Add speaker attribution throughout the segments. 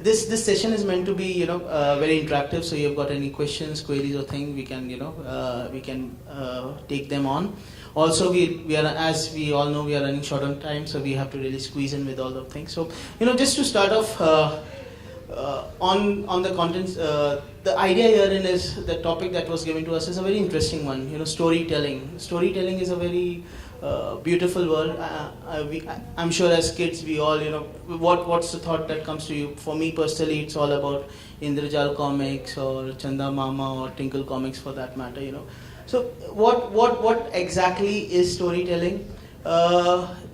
Speaker 1: this session is meant to be very interactive. So you've got any questions, queries, or things, we can take them on. Also, we are, as we all know, we are running short on time, so we have to really squeeze in with all the things. So just to start off on the contents, the idea herein is the topic that was given to us is a very interesting one. Storytelling. Storytelling is a very beautiful word. I'm sure as kids we all, what's the thought that comes to you? For me personally, it's all about Indrajal comics or Chanda Mama or Tinkle comics for that matter. So what exactly is storytelling?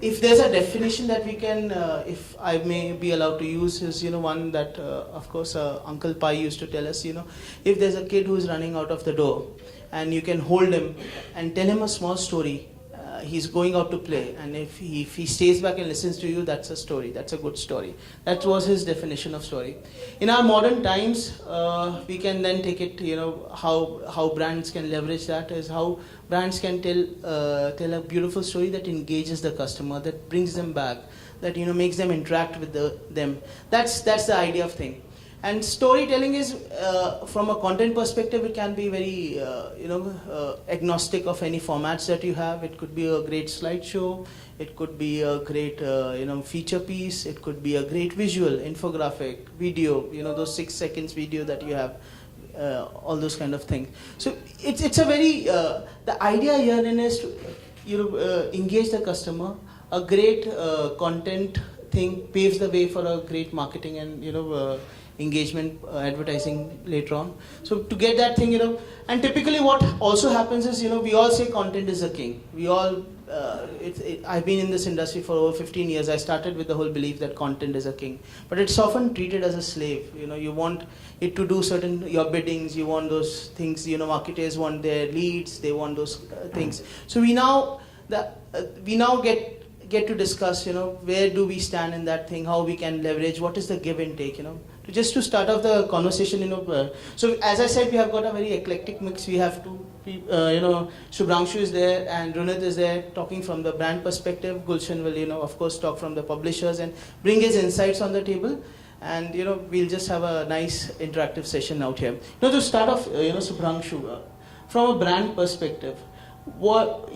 Speaker 1: If there's a definition that we can, if I may be allowed to use, is one that of course Uncle Pai used to tell us. If there's a kid who's running out of the door, and you can hold him and tell him a small story. He's going out to play, and if he stays back and listens to you, that's a story. That's a good story. That was his definition of story. In our modern times, we can then take it. How brands can leverage that is how brands can tell a beautiful story that engages the customer, that brings them back, that makes them interact with them. That's the idea of thing. And storytelling is, from a content perspective, it can be very, agnostic of any formats that you have. It could be a great slideshow, it could be a great, feature piece, it could be a great visual, infographic, video, those 6 seconds video that you have, all those kind of things. So it's a very, the idea here is to, engage the customer. A great content thing paves the way for a great marketing and, engagement, advertising later on. So to get that thing, and typically what also happens is, we all say content is a king. We all, I've been in this industry for over 15 years. I started with the whole belief that content is a king, but it's often treated as a slave. You want it to do your biddings. You want those things. Marketers want their leads. They want those things. So we now get to discuss, where do we stand in that thing, how we can leverage, what is the give and take, Just to start off the conversation, so as I said, we have got a very eclectic mix. We have two people, Shubhranshu is there and Runit is there talking from the brand perspective. Gulshan will, of course, talk from the publishers and bring his insights on the table. And, we'll just have a nice interactive session out here. To start off, Shubhranshu, from a brand perspective, what,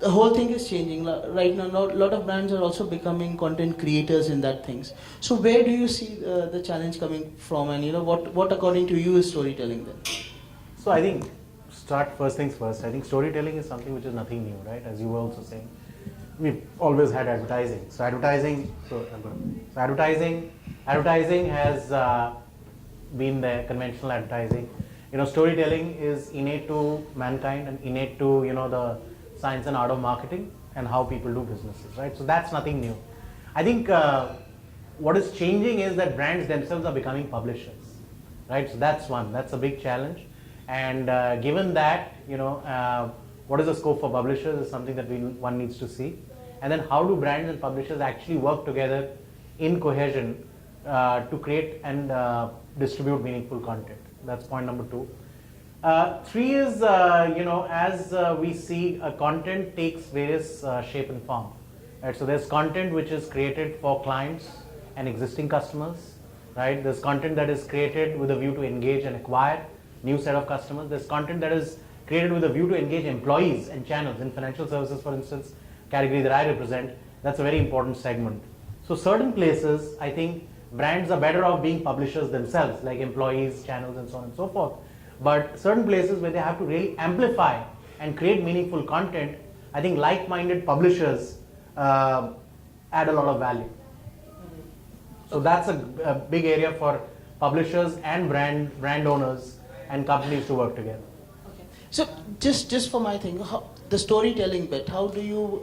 Speaker 1: the whole thing is changing right now. A lot of brands are also becoming content creators in that things. So where do you see the challenge coming from, and what according to you is storytelling then?
Speaker 2: So I think first things first. I think storytelling is something which is nothing new, right? As you were also saying, we've always had advertising. So advertising has been there. Conventional advertising. Storytelling is innate to mankind and innate to the science and art of marketing and how people do businesses, right? So that's nothing new. I think what is changing is that brands themselves are becoming publishers, right? So that's a big challenge. And given that, what is the scope for publishers is something that one needs to see. And then how do brands and publishers actually work together in cohesion to create and distribute meaningful content? That's point number 2. 3 is, as we see, content takes various shape and form. Right? So there's content which is created for clients and existing customers. Right? There's content that is created with a view to engage and acquire new set of customers. There's content that is created with a view to engage employees and channels. In financial services, for instance, category that I represent, that's a very important segment. So certain places, I think brands are better off being publishers themselves, like employees, channels, and so on and so forth. But certain places where they have to really amplify and create meaningful content, I think like-minded publishers add a lot of value. So that's a big area for publishers and brand owners and companies to work together.
Speaker 1: Okay. So just for my thing, the storytelling bit, how do you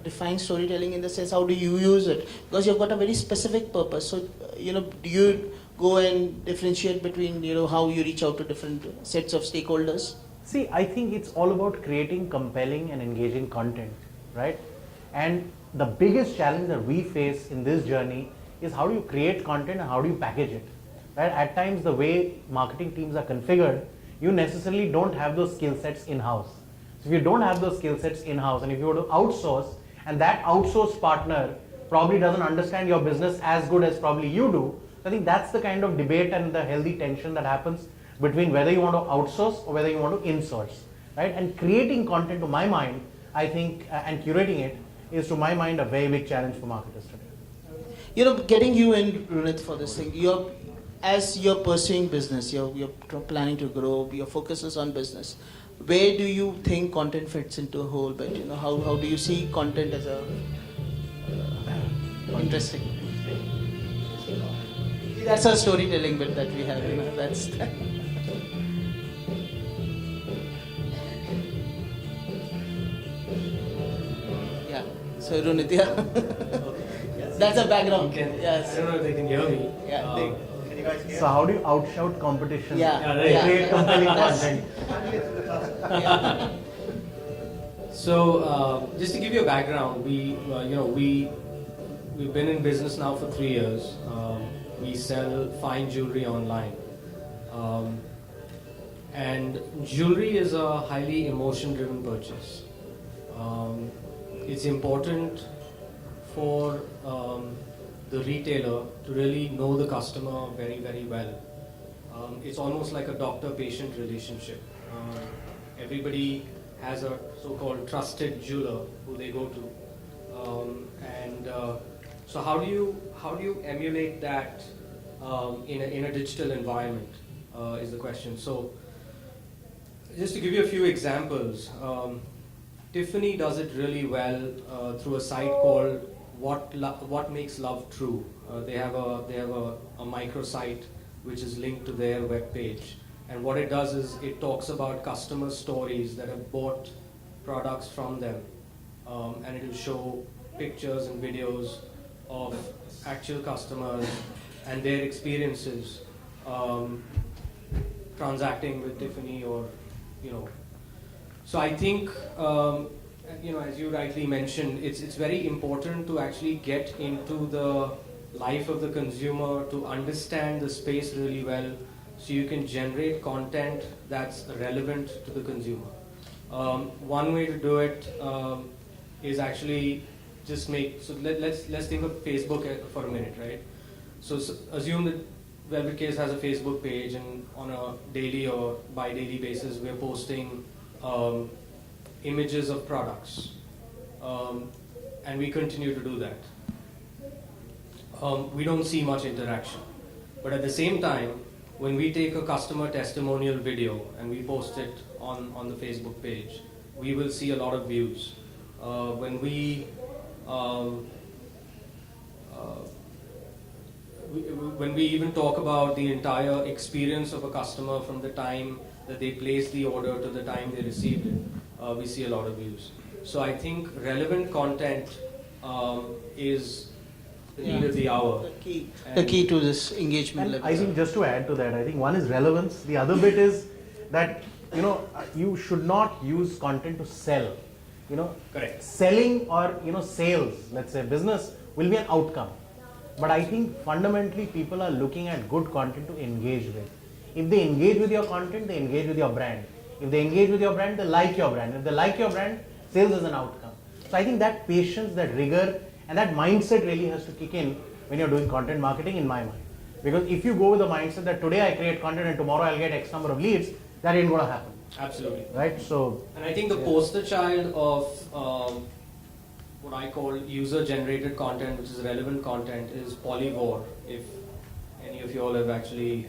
Speaker 1: define storytelling in the sense, how do you use it? Because you've got a very specific purpose. So, do you go and differentiate between, how you reach out to different sets of stakeholders?
Speaker 2: See, I think it's all about creating compelling and engaging content, right? And the biggest challenge that we face in this journey is how do you create content and how do you package it, right? At times, the way marketing teams are configured, you necessarily don't have those skill sets in-house. So if you don't have those skill sets in-house and if you were to outsource and that outsourced partner probably doesn't understand your business as good as probably you do, I think that's the kind of debate and the healthy tension that happens between whether you want to outsource or whether you want to insource, right? And creating content, to my mind, I think, and curating it is, to my mind, a very big challenge for marketers today.
Speaker 1: Getting you in, Runit, for this thing, as you're pursuing business, you're planning to grow, your focus is on business. Where do you think content fits into a whole bit? How do you see content as a interesting? That's our storytelling bit that we have. That's. Yeah. So Runit, yeah. That's a background. Yes.
Speaker 3: I don't know if they can hear me.
Speaker 1: Yeah.
Speaker 3: Can you guys hear?
Speaker 2: So how do you outshout competition?
Speaker 1: Yeah.
Speaker 3: Right.
Speaker 2: Create compelling content.
Speaker 3: So just to give you a background, we've been in business now for 3 years. We sell fine jewelry online, and jewelry is a highly emotion-driven purchase. It's important for the retailer to really know the customer very, very well. It's almost like a doctor-patient relationship. Everybody has a so-called trusted jeweler who they go to, so how do you emulate that in a digital environment is the question. So just to give you a few examples, Tiffany does it really well through a site called What Makes Love True. They have a microsite which is linked to their web page, and what it does is it talks about customer stories that have bought products from them, and it will show pictures and videos of actual customers and their experiences transacting with Tiffany, or So I think as you rightly mentioned, it's very important to actually get into the life of the consumer, to understand the space really well, so you can generate content that's relevant to the consumer. One way to do it is actually just let's think of Facebook for a minute, right? So assume that Velvet Case has a Facebook page, and on a daily or bi-daily basis, we're posting images of products, and we continue to do that. We don't see much interaction, but at the same time, when we take a customer testimonial video and we post it on the Facebook page, we will see a lot of views. When we even talk about the entire experience of a customer from the time that they placed the order to the time they received it, we see a lot of views. So I think relevant content is the need of the hour.
Speaker 1: The key to this engagement level.
Speaker 2: I think just to add to that, I think one is relevance. The other bit is that you should not use content to sell.
Speaker 3: Correct.
Speaker 2: Selling or sales, let's say business, will be an outcome. But I think fundamentally people are looking at good content to engage with. If they engage with your content, they engage with your brand. If they engage with your brand, they like your brand. If they like your brand, sales is an outcome. So I think that patience, that rigor, and that mindset really has to kick in when you're doing content marketing, in my mind. Because if you go with the mindset that today I create content and tomorrow I'll get X number of leads, that ain't going to happen.
Speaker 3: Absolutely.
Speaker 2: Right? So,
Speaker 3: and I think the poster child of what I call user-generated content, which is relevant content, is Polyvore. If any of you all have actually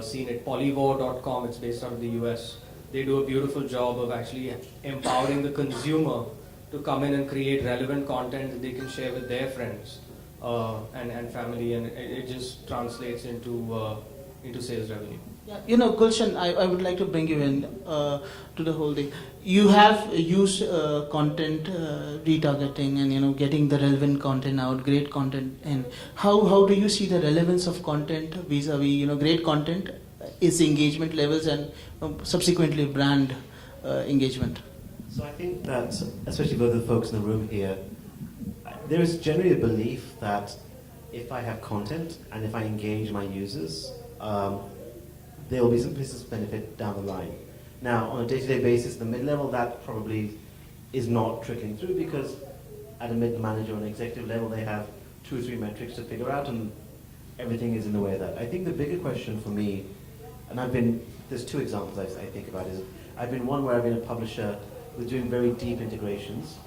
Speaker 3: seen it, polyvore.com, it's based out of the US. They do a beautiful job of actually empowering the consumer to come in and create relevant content that they can share with their friends and family, and it just translates into sales revenue.
Speaker 1: Yeah, Gulshan, I would like to bring you in to the whole thing. You have used content retargeting and getting the relevant content out, great content in. How do you see the relevance of content vis-a-vis great content is engagement levels and subsequently brand engagement?
Speaker 4: So I think that, especially for the folks in the room here, there is generally a belief that if I have content and if I engage my users, there will be some business benefit down the line. Now, on a day-to-day basis, the mid-level, that probably is not trickling through, because at a mid-manager or an executive level, they have 2 or 3 metrics to figure out, and everything is in the way of that. I think the bigger question for me, and there's two examples I think about, is I've been one where I've been a publisher with doing very deep integrations,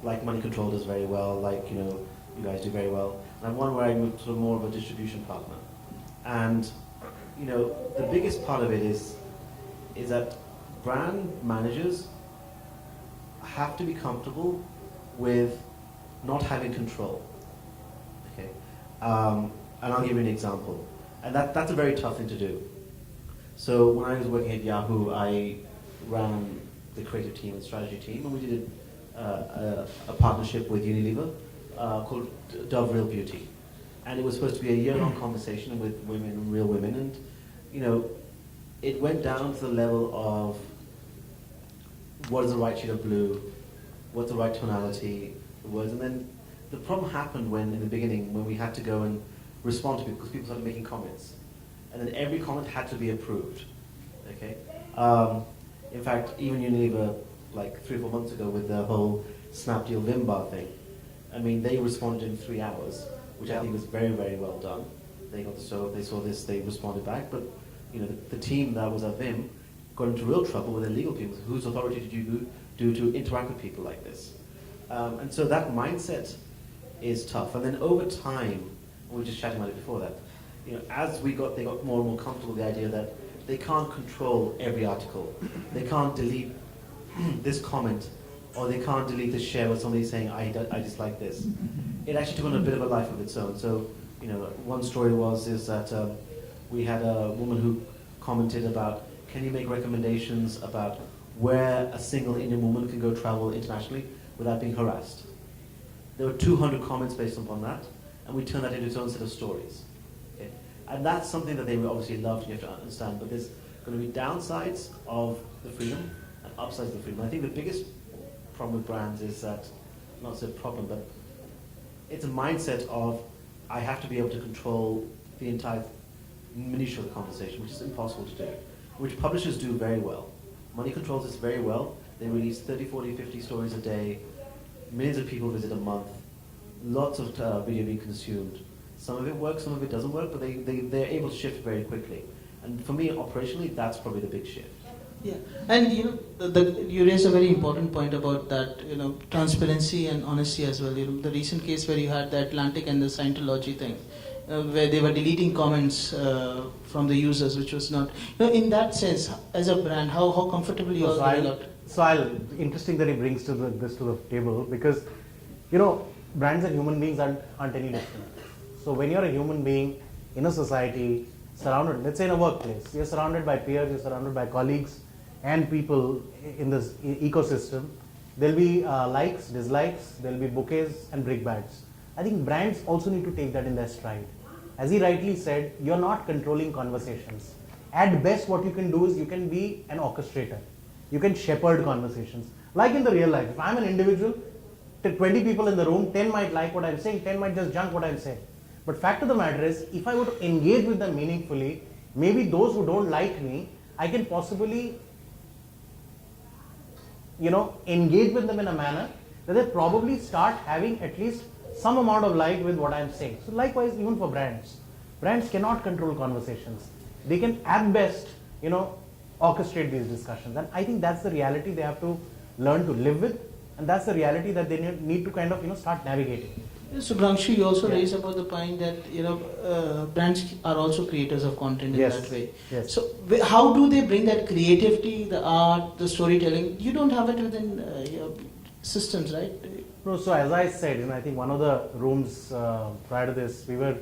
Speaker 4: like Money Control does very well, like you guys do very well. And I'm one where I'm sort of more of a distribution partner. And the biggest part of it is that brand managers have to be comfortable with not having control. Okay, and I'll give you an example. And that's a very tough thing to do. So when I was working at Yahoo, I ran the creative team and strategy team, and we did a partnership with Unilever called Dove Real Beauty. And it was supposed to be a year-long conversation with women, real women, and it went down to the level of what is the right shade of blue, what's the right tonality, the words, and then the problem happened in the beginning, when we had to go and respond to people, because people started making comments. And then every comment had to be approved, okay? In fact, even Unilever, like 3 or 4 months ago with the whole Snapdeal Vim bar thing, I mean, they responded in 3 hours, which I think was very, very well done. They got the stove, they saw this, they responded back, but the team that was at Vim got into real trouble with their legal people. Whose authority did you do to interact with people like this? And so that mindset is tough. And then over time, we were just chatting about it before that, as they got more and more comfortable with the idea that they can't control every article. They can't delete this comment, or they can't delete this share with somebody saying, I dislike this. It actually took on a bit of a life of its own. So, one story is that we had a woman who commented about, can you make recommendations about where a single Indian woman can go travel internationally without being harassed? There were 200 comments based upon that, and we turned that into its own set of stories. Okay? And that's something that they would obviously love, you have to understand, but there's going to be downsides of the freedom and upsides of the freedom. I think the biggest problem with brands is that, not so problem, but it's a mindset of, I have to be able to control the entire minutiae of the conversation, which is impossible to do, which publishers do very well. Money controls this very well. They release 30, 40, 50 stories a day. Millions of people visit a month. Lots of video being consumed. Some of it works, some of it doesn't work, but they're able to shift very quickly. And for me, operationally, that's probably the big shift.
Speaker 1: Yeah, and you raised a very important point about that, transparency and honesty as well. The recent case where you had the Atlantic and the Scientology thing, where they were deleting comments from the users, which was not, in that sense, as a brand, how comfortable you are going out?
Speaker 2: Interesting that he brings this to the table, because, brands and human beings aren't any different. So when you're a human being in a society, surrounded, let's say in a workplace, you're surrounded by peers, you're surrounded by colleagues and people in this ecosystem. There'll be likes, dislikes, there'll be bouquets and brickbats. I think brands also need to take that in their stride. As he rightly said, you're not controlling conversations. At best, what you can do is you can be an orchestrator. You can shepherd conversations. Like in the real life, if I'm an individual, 20 people in the room, 10 might like what I'm saying, 10 might just junk what I'm saying. But fact of the matter is, if I were to engage with them meaningfully, maybe those who don't like me, I can possibly, engage with them in a manner that they probably start having at least some amount of like with what I'm saying. So likewise, even for brands. Brands cannot control conversations. They can at best, orchestrate these discussions. And I think that's the reality they have to learn to live with. And that's the reality that they need to kind of, start navigating.
Speaker 1: So Brangshu, you also raised about the point that brands are also creators of content in that way.
Speaker 2: Yes.
Speaker 1: So how do they bring that creativity, the art, the storytelling? You don't have it within your systems, right?
Speaker 2: No, so as I said, I think one of the rooms prior to this, we were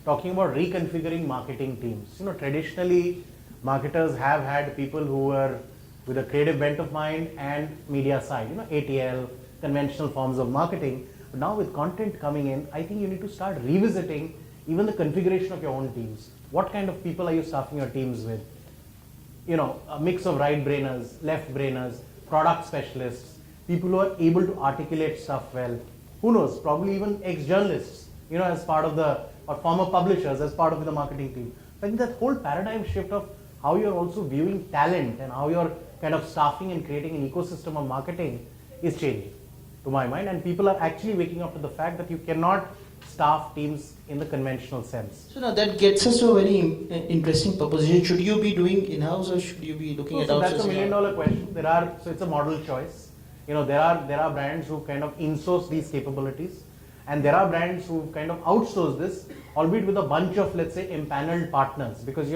Speaker 2: talking about reconfiguring marketing teams. Traditionally, marketers have had people who were with a creative bent of mind and media side, ATL, conventional forms of marketing. But now with content coming in, I think you need to start revisiting even the configuration of your own teams. What kind of people are you staffing your teams with? A mix of right-brainers, left-brainers, product specialists, people who are able to articulate stuff well. Who knows, probably even ex-journalists, as part of or former publishers as part of the marketing team. I think that whole paradigm shift of how you're also viewing talent and how you're kind of staffing and creating an ecosystem of marketing is changing, to my mind. And people are actually waking up to the fact that you cannot staff teams in the conventional sense.
Speaker 1: So now that gets us to a very interesting proposition. Should you be doing in-house or should you be looking at
Speaker 2: So
Speaker 1: outsourcing?
Speaker 2: that's a $1 million question. So it's a model choice. There are brands who kind of in-source these capabilities, and there are brands who kind of outsource this, albeit with a bunch of, let's say, empaneled partners. Because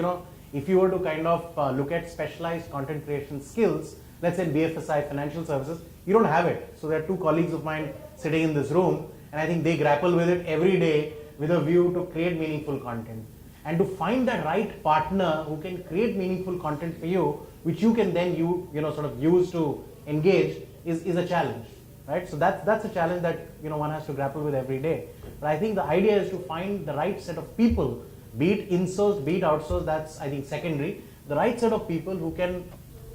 Speaker 2: if you were to kind of look at specialized content creation skills, let's say BFSI, financial services, you don't have it. So there are two colleagues of mine sitting in this room, and I think they grapple with it every day with a view to create meaningful content. And to find that right partner who can create meaningful content for you, which you can then sort of use to engage, is a challenge, right? So that's a challenge that one has to grapple with every day. But I think the idea is to find the right set of people, be it in-sourced, be it outsourced. That's, I think, secondary. The right set of people who can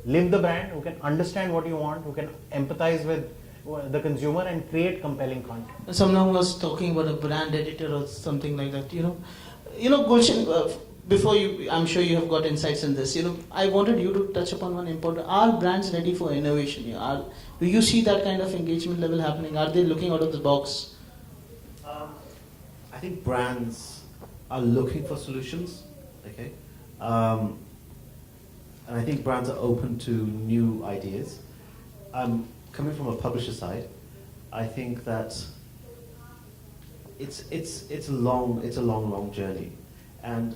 Speaker 2: live the brand, who can understand what you want, who can empathize with the consumer and create compelling content.
Speaker 1: Someone was talking about a brand editor or something like that. Gulshan, before you, I'm sure you have got insights in this. I wanted you to touch upon one important. Are brands ready for innovation? Do you see that kind of engagement level happening? Are they looking out of the box?
Speaker 4: I think brands are looking for solutions, okay? And I think brands are open to new ideas. Coming from a publisher side, I think that it's a long journey, and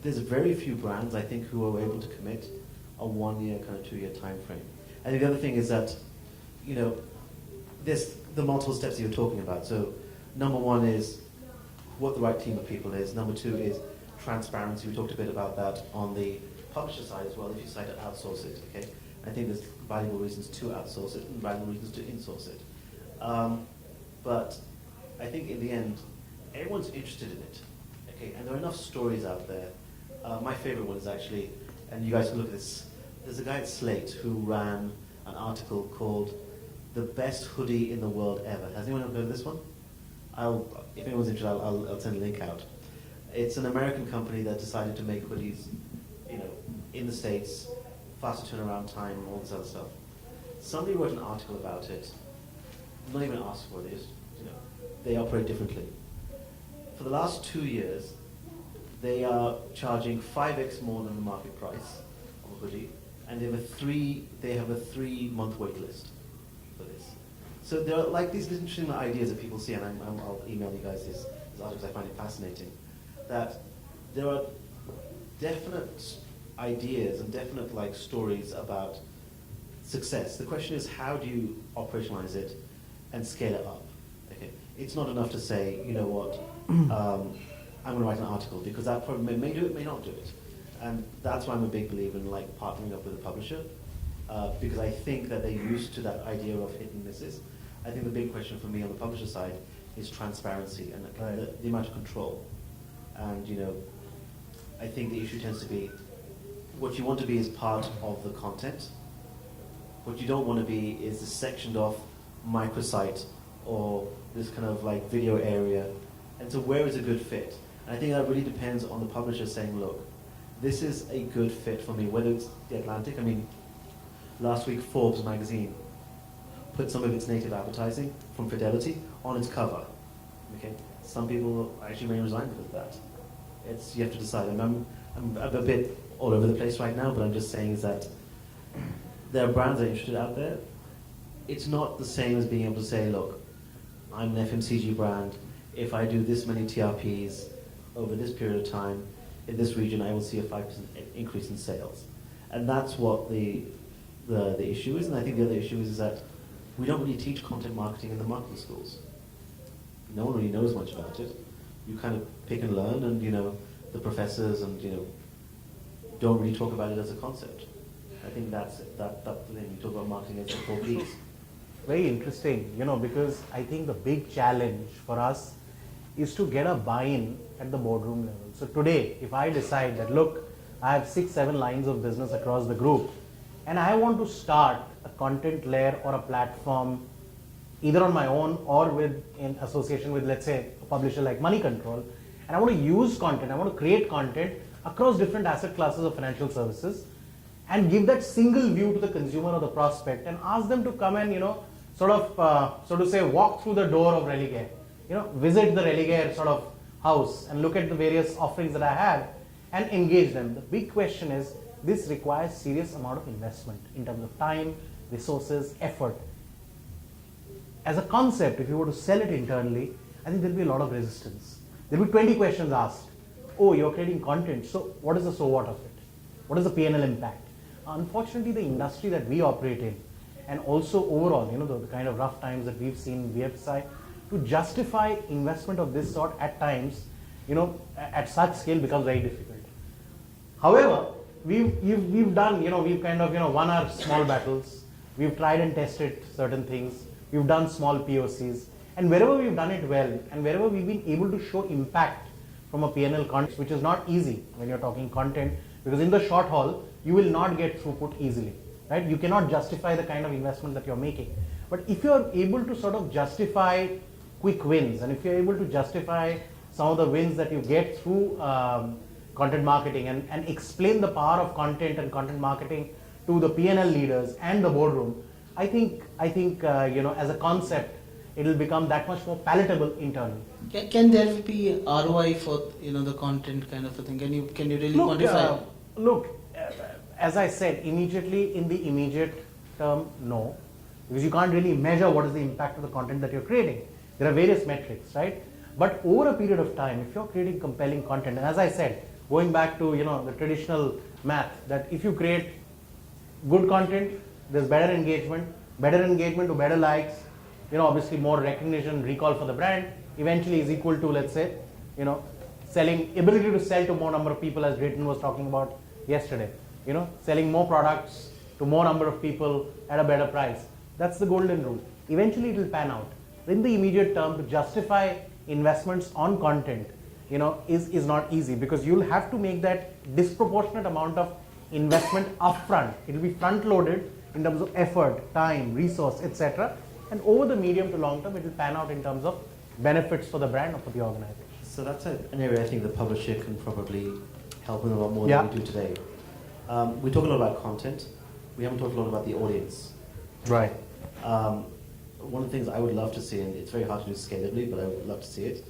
Speaker 4: there's very few brands I think who are able to commit a 1 year, kind of 2 year time frame. And the other thing is that there's the multiple steps that you're talking about. So number one is what the right team of people is. Number two is transparency. We talked a bit about that on the publisher side as well, if you decide to outsource it, okay? I think there's valuable reasons to outsource it and valuable reasons to insource it. But I think in the end, everyone's interested in it, okay? And there are enough stories out there. My favorite one is actually, and you guys can look at this, there's a guy at Slate who ran an article called "The Best Hoodie in the World Ever." Has anyone heard of this one? If anyone's interested, I'll send a link out. It's an American company that decided to make hoodies, in the States, faster turnaround time, all this other stuff. Somebody wrote an article about it, not even asked for this, they operate differently. For the last 2 years, they are charging 5x more than the market price of a hoodie, and they have a 3-month wait list for this. So there are like these interesting ideas that people see, and I'll email you guys these articles. I find it fascinating that there are definite ideas and definite stories about success. The question is, how do you operationalize it and scale it up? Okay, it's not enough to say, you know what, I'm going to write an article, because that probably may do it, may not do it, and that's why I'm a big believer in partnering up with a publisher, because I think that they're used to that idea of hit and misses. I think the big question for me on the publisher side is transparency and the amount of control. And I think the issue tends to be what you want to be is part of the content. What you don't want to be is this sectioned off microsite or this kind of video area. And so where is a good fit? And I think that really depends on the publisher saying, look, this is a good fit for me, whether it's The Atlantic. I mean, last week Forbes magazine put some of its native advertising from Fidelity on its cover. Okay, some people actually may resign because of that. You have to decide. I'm a bit all over the place right now, but I'm just saying is that there are brands that are interested out there. It's not the same as being able to say, look, I'm an FMCG brand. If I do this many TRPs over this period of time in this region, I will see a 5% increase in sales. And that's what the issue is. And I think the other issue is that we don't really teach content marketing in the marketing schools. No one really knows much about it. You kind of pick and learn, and the professors and don't really talk about it as a concept. I think that's the thing. You talk about marketing as the 4 Ps.
Speaker 2: Very interesting, because I think the big challenge for us is to get a buy-in at the boardroom level. So today, if I decide that, look, I have 6-7 lines of business across the group, and I want to start a content layer or a platform either on my own or in association with, let's say, a publisher like Money Control, and I want to use content, I want to create content across different asset classes of financial services and give that single view to the consumer or the prospect and ask them to come and, so to say, walk through the door of Religare. visit the Religare sort of house and look at the various offerings that I have and engage them. The big question is, this requires serious amount of investment in terms of time, resources, effort. As a concept, if you were to sell it internally, I think there will be a lot of resistance. There will be 20 questions asked. Oh, you're creating content, so what is the so what of it? What is the P&L impact? Unfortunately, the industry that we operate in, and also overall, the kind of rough times that we've seen in VFSI, to justify investment of this sort at times, at such scale becomes very difficult. However, we've done, we've kind of, won our small battles. We've tried and tested certain things. We've done small POCs. And wherever we've done it well, and wherever we've been able to show impact from a P&L context, which is not easy when you're talking content, because in the short haul, you will not get throughput easily, right? You cannot justify the kind of investment that you're making. But if you're able to sort of justify quick wins, and if you're able to justify some of the wins that you get through content marketing and explain the power of content and content marketing to the P&L leaders and the boardroom, I think as a concept, it will become that much more palatable internally.
Speaker 1: Can there be ROI for the content kind of a thing? Can you really quantify?
Speaker 2: As I said, immediately in the immediate term, no, because you can't really measure what is the impact of the content that you're creating. There are various metrics, right? But over a period of time, if you're creating compelling content, and as I said, going back to the traditional math, that if you create good content, there's better engagement to better likes, obviously more recognition, recall for the brand, eventually is equal to, let's say, ability to sell to more number of people, as Drayton was talking about yesterday, selling more products to more number of people at a better price. That's the golden rule. Eventually it will pan out. In the immediate term, to justify investments on content, is not easy, because you'll have to make that disproportionate amount of investment upfront. It will be front loaded in terms of effort, time, resource, etc. And over the medium to long term, it will pan out in terms of benefits for the brand or for the organization.
Speaker 4: So that's an area I think the publisher can probably help with a lot more than we do today. We talk a lot about content. We haven't talked a lot about the audience.
Speaker 2: Right.
Speaker 4: One of the things I would love to see, and it's very hard to do scalably, but I would love to see it,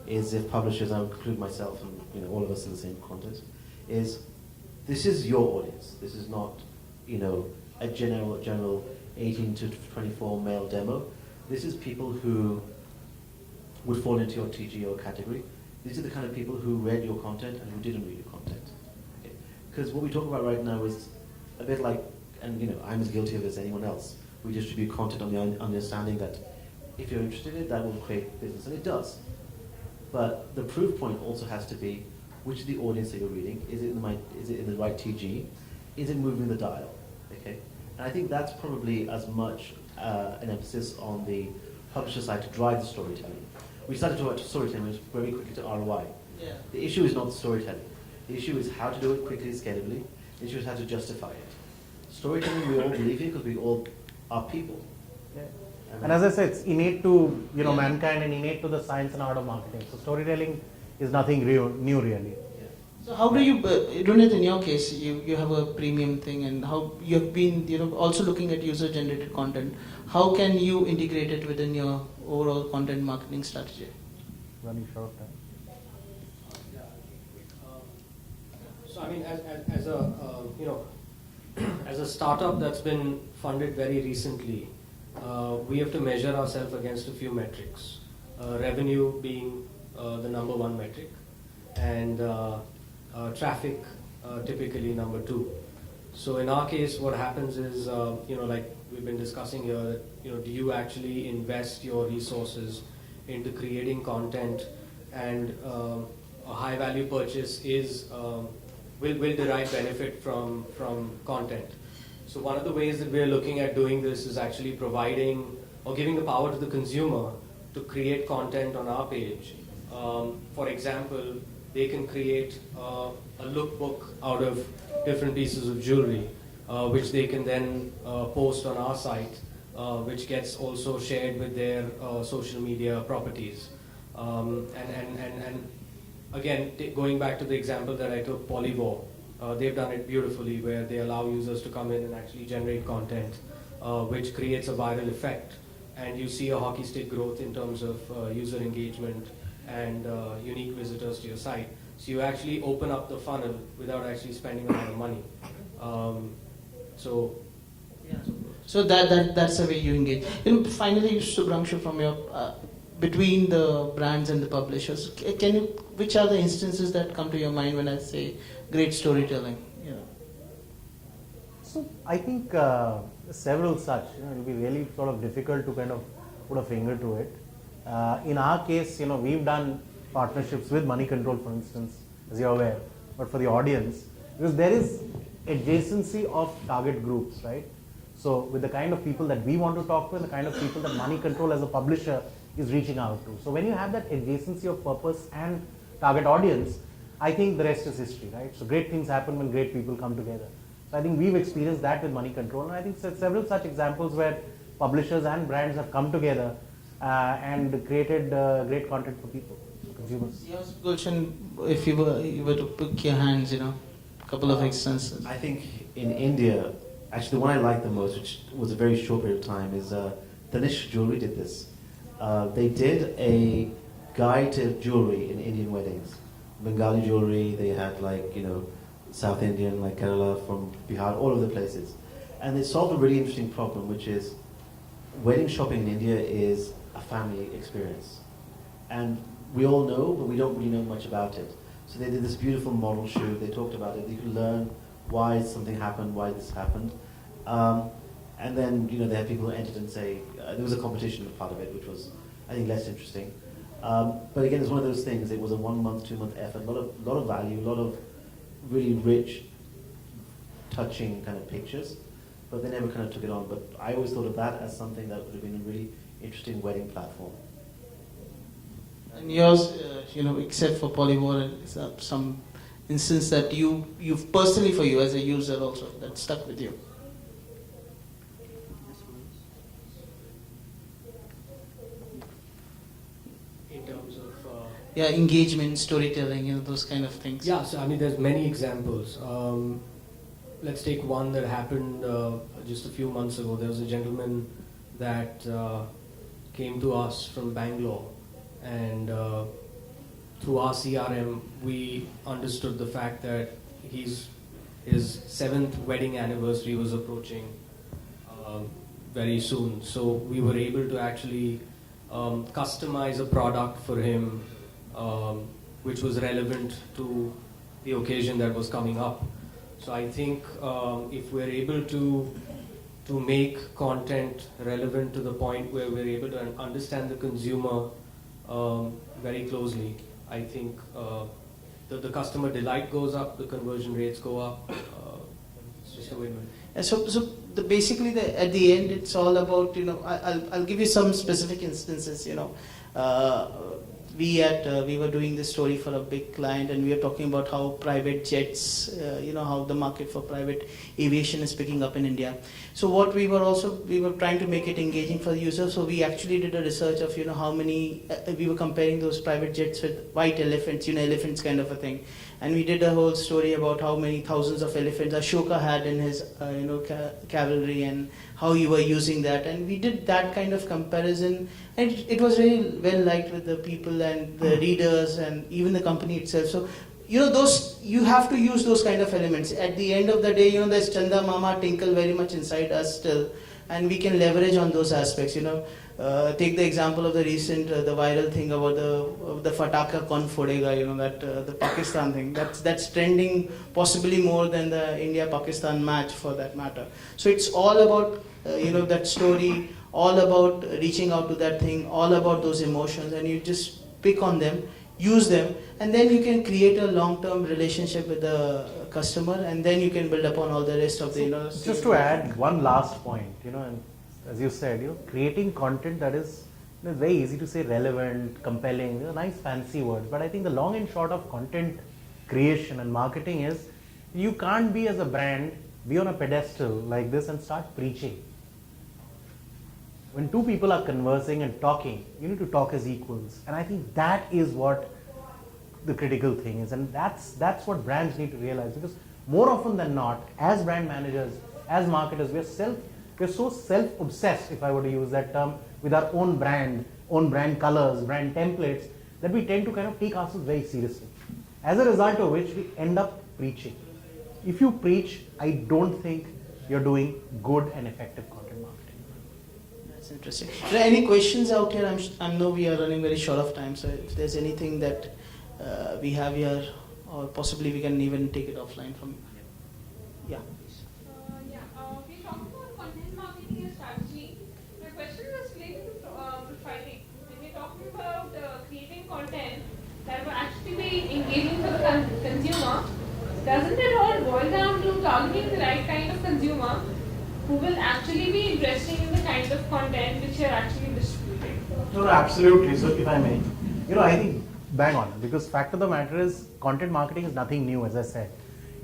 Speaker 4: is if publishers, I would include myself and all of us in the same context, is this is your audience. This is not a general 18 to 24 male demo. This is people who would fall into your TGO category. These are the kind of people who read your content and who didn't read your content. Because what we talk about right now is a bit like, and I'm as guilty of it as anyone else. We distribute content on the understanding that if you're interested in it, that will create business, and it does. But the proof point also has to be, which is the audience that you're reading? Is it in the right TG? Is it moving the dial? Okay, and I think that's probably as much an emphasis on the publisher side to drive the storytelling. We started to talk about storytelling, which very quickly to ROI.
Speaker 1: Yeah.
Speaker 4: The issue is not the storytelling. The issue is how to do it quickly, scalably. The issue is how to justify it. Storytelling, we all believe in because we all are people.
Speaker 2: Yeah. And as I said, it's innate to mankind and innate to the science and art of marketing. So storytelling is nothing new really.
Speaker 4: Yeah.
Speaker 1: So how do you, Runit, in your case, you have a premium thing, and how you've been also looking at user-generated content. How can you integrate it within your overall content marketing strategy?
Speaker 2: Running short of time.
Speaker 3: So I mean, as a as a startup that's been funded very recently, we have to measure ourselves against a few metrics. Revenue being the number one metric, and traffic typically number two. So in our case, what happens is, like we've been discussing here, that, do you actually invest your resources into creating content, and a high value purchase is will derive benefit from content. So one of the ways that we're looking at doing this is actually providing or giving the power to the consumer to create content on our page. For example, they can create a lookbook out of different pieces of jewelry, which they can then post on our site, which gets also shared with their social media properties. And again, going back to the example that I took, Polyvore, they've done it beautifully, where they allow users to come in and actually generate content, which creates a viral effect, and you see a hockey stick growth in terms of user engagement and unique visitors to your site. So you actually open up the funnel without actually spending a lot of money. So, yeah.
Speaker 1: So that's the way you engage. Finally, Subhrangshu, from your between the brands and the publishers, can you, which are the instances that come to your mind when I say great storytelling?
Speaker 2: So I think several such. It will be really sort of difficult to kind of put a finger to it. In our case, we've done partnerships with Money Control, for instance, as you're aware. But for the audience, because there is adjacency of target groups, right? So with the kind of people that we want to talk to and the kind of people that Money Control as a publisher is reaching out to. So when you have that adjacency of purpose and target audience, I think the rest is history, right? So great things happen when great people come together. So I think we've experienced that with Money Control, and I think several such examples where publishers and brands have come together and created great content for people, for consumers.
Speaker 1: Yes, Gulshan, if you were to pick your hands, a couple of instances.
Speaker 4: I think in India, actually the one I like the most, which was a very short period of time, is Tanishq Jewelry did this. They did a guide to jewelry in Indian weddings. Bengali jewelry, they had South Indian, like Kerala, from Bihar, all over the places. And they solved a really interesting problem, which is wedding shopping in India is a family experience. And we all know, but we don't really know much about it. So they did this beautiful model shoot, they talked about it, you could learn why something happened, why this happened. And then, they had people who entered and say, there was a competition part of it, which was, I think, less interesting. But again, it's one of those things, it was a 1 month, 2 month effort, a lot of value, a lot of really rich, touching kind of pictures, but they never kind of took it on. But I always thought of that as something that would have been a really interesting wedding platform.
Speaker 1: And yours, except for Polywar, is some instance that you've personally for you as a user also that stuck with you?
Speaker 3: In terms of
Speaker 1: engagement, storytelling, those kind of things.
Speaker 3: yeah, so I mean, there's many examples. Let's take one that happened just a few months ago. There was a gentleman that came to us from Bangalore, and through our CRM, we understood the fact that his 7th wedding anniversary was approaching very soon. So we were able to actually customize a product for him which was relevant to the occasion that was coming up. So I think if we're able to make content relevant to the point where we're able to understand the consumer very closely, I think the customer delight goes up, the conversion rates go up. It's just a win-win.
Speaker 1: And so basically, at the end, it's all about, I'll give you some specific instances, we were doing this story for a big client, and we were talking about how private jets, how the market for private aviation is picking up in India. So what we were trying to make it engaging for the user. So we actually did a research of, how many, we were comparing those private jets with white elephants, elephants kind of a thing. And we did a whole story about how many thousands of elephants Ashoka had in his, cavalry, and how you were using that. And we did that kind of comparison, and it was really well liked with the people and the readers and even the company itself. So, you have to use those kind of elements. At the end of the day, there's Chanda Mama Tinkle very much inside us still, and we can leverage on those aspects. Take the example of the recent, the viral thing about the Fataka Kaun Fodega, that the Pakistan thing. That's trending possibly more than the India-Pakistan match for that matter. So it's all about, that story, all about reaching out to that thing, all about those emotions, and you just pick on them, use them, and then you can create a long-term relationship with the customer, and then you can build upon all the rest of the,
Speaker 2: Just to add one last point, and as you said, creating content that is very easy to say relevant, compelling, nice fancy words. But I think the long and short of content creation and marketing is you can't be as a brand, be on a pedestal like this and start preaching. When two people are conversing and talking, you need to talk as equals. And I think that is what the critical thing is. And that's what brands need to realize. Because more often than not, as brand managers, as marketers, we're so self-obsessed, if I were to use that term, with our own brand colors, brand templates, that we tend to kind of take ourselves very seriously. As a result of which, we end up preaching. If you preach, I don't think you're doing good and effective content marketing.
Speaker 1: That's interesting. Are there any questions out here? I know we are running very short of time, so if there's anything that we have here, or possibly we can even take it offline from. Yeah.
Speaker 5: We're talking about content marketing and strategy. My question was related to profiling. When we're talking about creating content that will actually be engaging for the consumer, doesn't it all boil down to targeting the right kind of consumer who will actually be interested in the kind of content which you're actually distributing?
Speaker 2: No, absolutely. So if I may, I think bang on, because fact of the matter is content marketing is nothing new, as I said.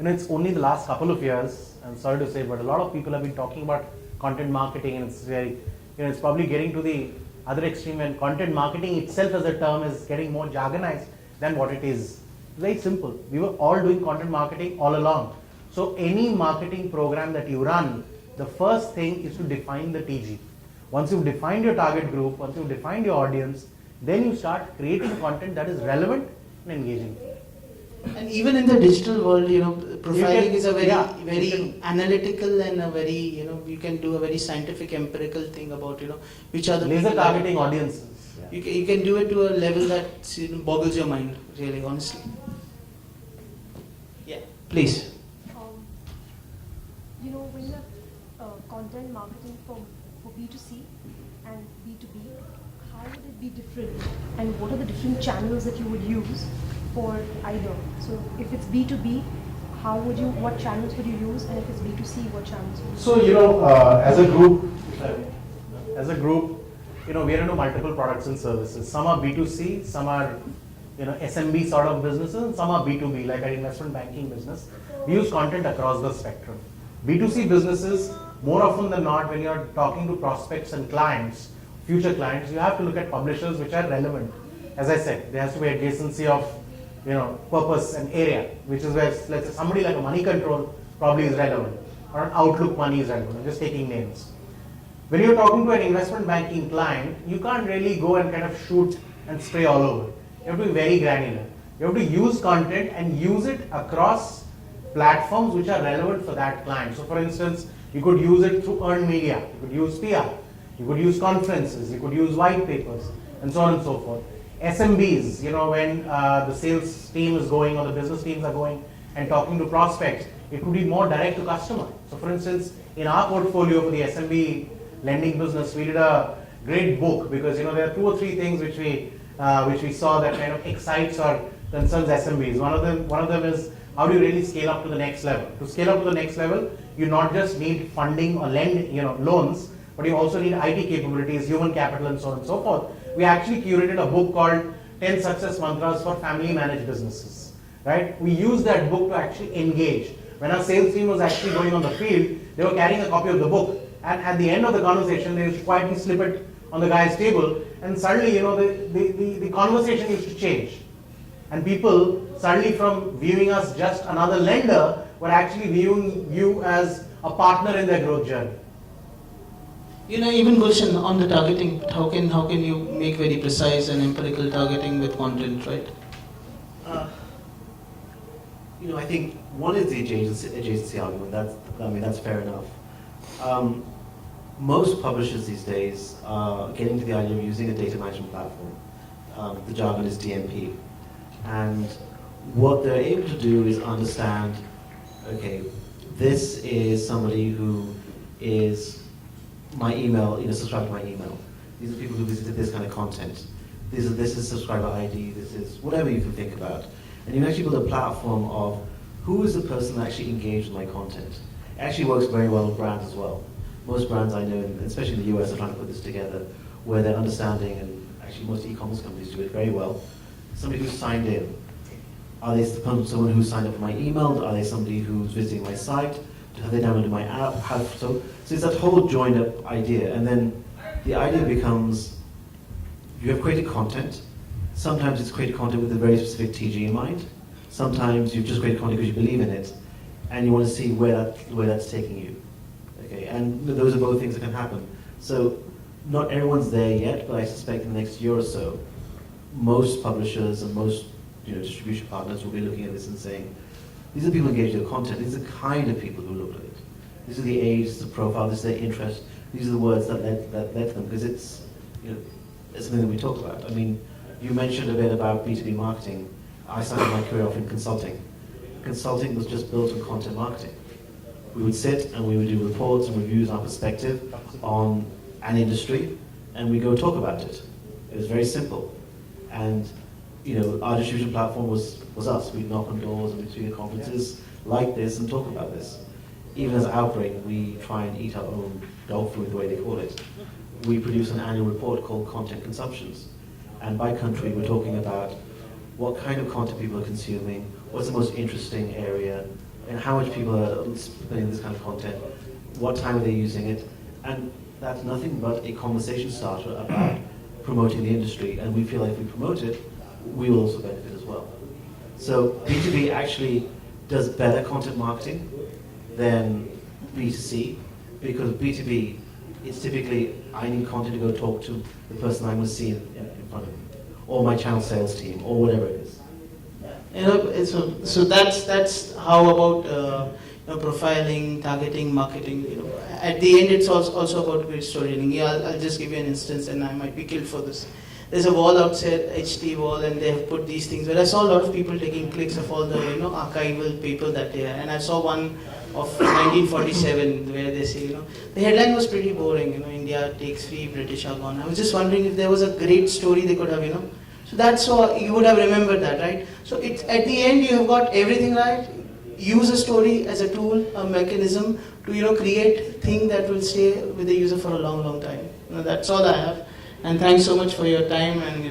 Speaker 2: It's only the last couple of years, I'm sorry to say, but a lot of people have been talking about content marketing, and it's very, it's probably getting to the other extreme when content marketing itself as a term is getting more jargonized than what it is. Very simple. We were all doing content marketing all along. So any marketing program that you run, the first thing is to define the TG. Once you've defined your target group, once you've defined your audience, then you start creating content that is relevant and engaging.
Speaker 1: And even in the digital world, profiling is a very analytical and a very, you can do a very scientific, empirical thing about, which are the
Speaker 2: laser
Speaker 1: people
Speaker 2: targeting audiences. Yeah.
Speaker 1: You can do it to a level that boggles your mind, really, honestly. Yeah, please.
Speaker 6: When you have content marketing for B2C and B2B, how would it be different? And what are the different channels that you would use for either? So if it's B2B, what channels would you use? And if it's B2C, what channels would you use?
Speaker 2: So, as a group, we are into multiple products and services. Some are B2C, some are SMB sort of businesses, and some are B2B, like our investment banking business. We use content across the spectrum. B2C businesses, more often than not, when you're talking to prospects and clients, future clients, you have to look at publishers which are relevant. As I said, there has to be adjacency of purpose and area, which is where, let's say, somebody like a Money Control probably is relevant, or an Outlook Money is relevant. I'm just taking names. When you're talking to an investment banking client, you can't really go and kind of shoot and spray all over. You have to be very granular. You have to use content and use it across platforms which are relevant for that client. So for instance, you could use it through earned media, you could use PR, you could use conferences, you could use white papers, and so on and so forth. SMBs, when the sales team is going or the business teams are going and talking to prospects, it could be more direct to customer. So for instance, in our portfolio for the SMB lending business, we did a great book because there are 2 or 3 things which we saw that kind of excites or concerns SMBs. One of them is how do you really scale up to the next level? To scale up to the next level, you not just need funding or loans, but you also need IT capabilities, human capital, and so on and so forth. We actually curated a book called 10 Success Mantras for Family Managed Businesses. Right? We used that book to actually engage. When our sales team was actually going on the field, they were carrying a copy of the book, and at the end of the conversation, they used to quietly slip it on the guy's table, and suddenly, the conversation used to change. And people, suddenly from viewing us just another lender, were actually viewing you as a partner in their growth journey.
Speaker 1: Even Gulshan, on the targeting, how can you make very precise and empirical targeting with content, right?
Speaker 4: I think one is the adjacency argument. That's fair enough. Most publishers these days are getting to the idea of using a data management platform. The jargon is DMP. And what they're able to do is understand, okay, this is somebody who is my email, subscribe to my email. These are people who visited this kind of content. This is subscriber ID, this is whatever you can think about. And you can actually build a platform of who is the person that actually engaged with my content. It actually works very well with brands as well. Most brands I know, and especially in the US, are trying to put this together where they're understanding, and actually most e-commerce companies do it very well. Somebody who's signed in. Are they someone who signed up for my email? Are they somebody who's visiting my site? Have they downloaded my app? So it's that whole joined up idea. And then the idea becomes, you have created content. Sometimes it's created content with a very specific TG in mind. Sometimes you've just created content because you believe in it, and you want to see where that's taking you. Okay, and those are both things that can happen. So not everyone's there yet, but I suspect in the next year or so, most publishers and most distribution partners will be looking at this and saying, these are people engaged with content. These are the kind of people who look at it. These are the age, the profile, this is their interest. These are the words that led to them, because it's something that we talk about. I mean, you mentioned a bit about B2B marketing. I started my career off in consulting. Consulting was just built on content marketing. We would sit and we would do reports and reviews, our perspective on an industry, and we go talk about it. It was very simple. And our distribution platform was us. We'd knock on doors and we'd speak at conferences like this and talk about this. Even as Outbreak, we try and eat our own dog food, the way they call it. We produce an annual report called Content Consumptions. And by country, we're talking about what kind of content people are consuming, what's the most interesting area, and how much people are spending this kind of content, what time are they using it. And that's nothing but a conversation starter about promoting the industry. And we feel like if we promote it, we will also benefit as well. So B2B actually does better content marketing than B2C, because B2B, it's typically, I need content to go talk to the person I'm going to see in front of me, or my channel sales team, or whatever it is.
Speaker 1: So that's how about profiling, targeting, marketing. At the end, it's also about great storytelling. Yeah, I'll just give you an instance, and I might be killed for this. There's a wall outside, HT wall, and they have put these things. Where I saw a lot of people taking clics of all the archival paper that they had, and I saw one of 1947 where they say the headline was pretty boring. India takes free, British are gone. I was just wondering if there was a great story they could have. So that's how you would have remembered that, right? So it's at the end you have got everything right. Use a story as a tool, a mechanism to create a thing that will stay with the user for a long, long time. That's all I have. And thanks so much for your time and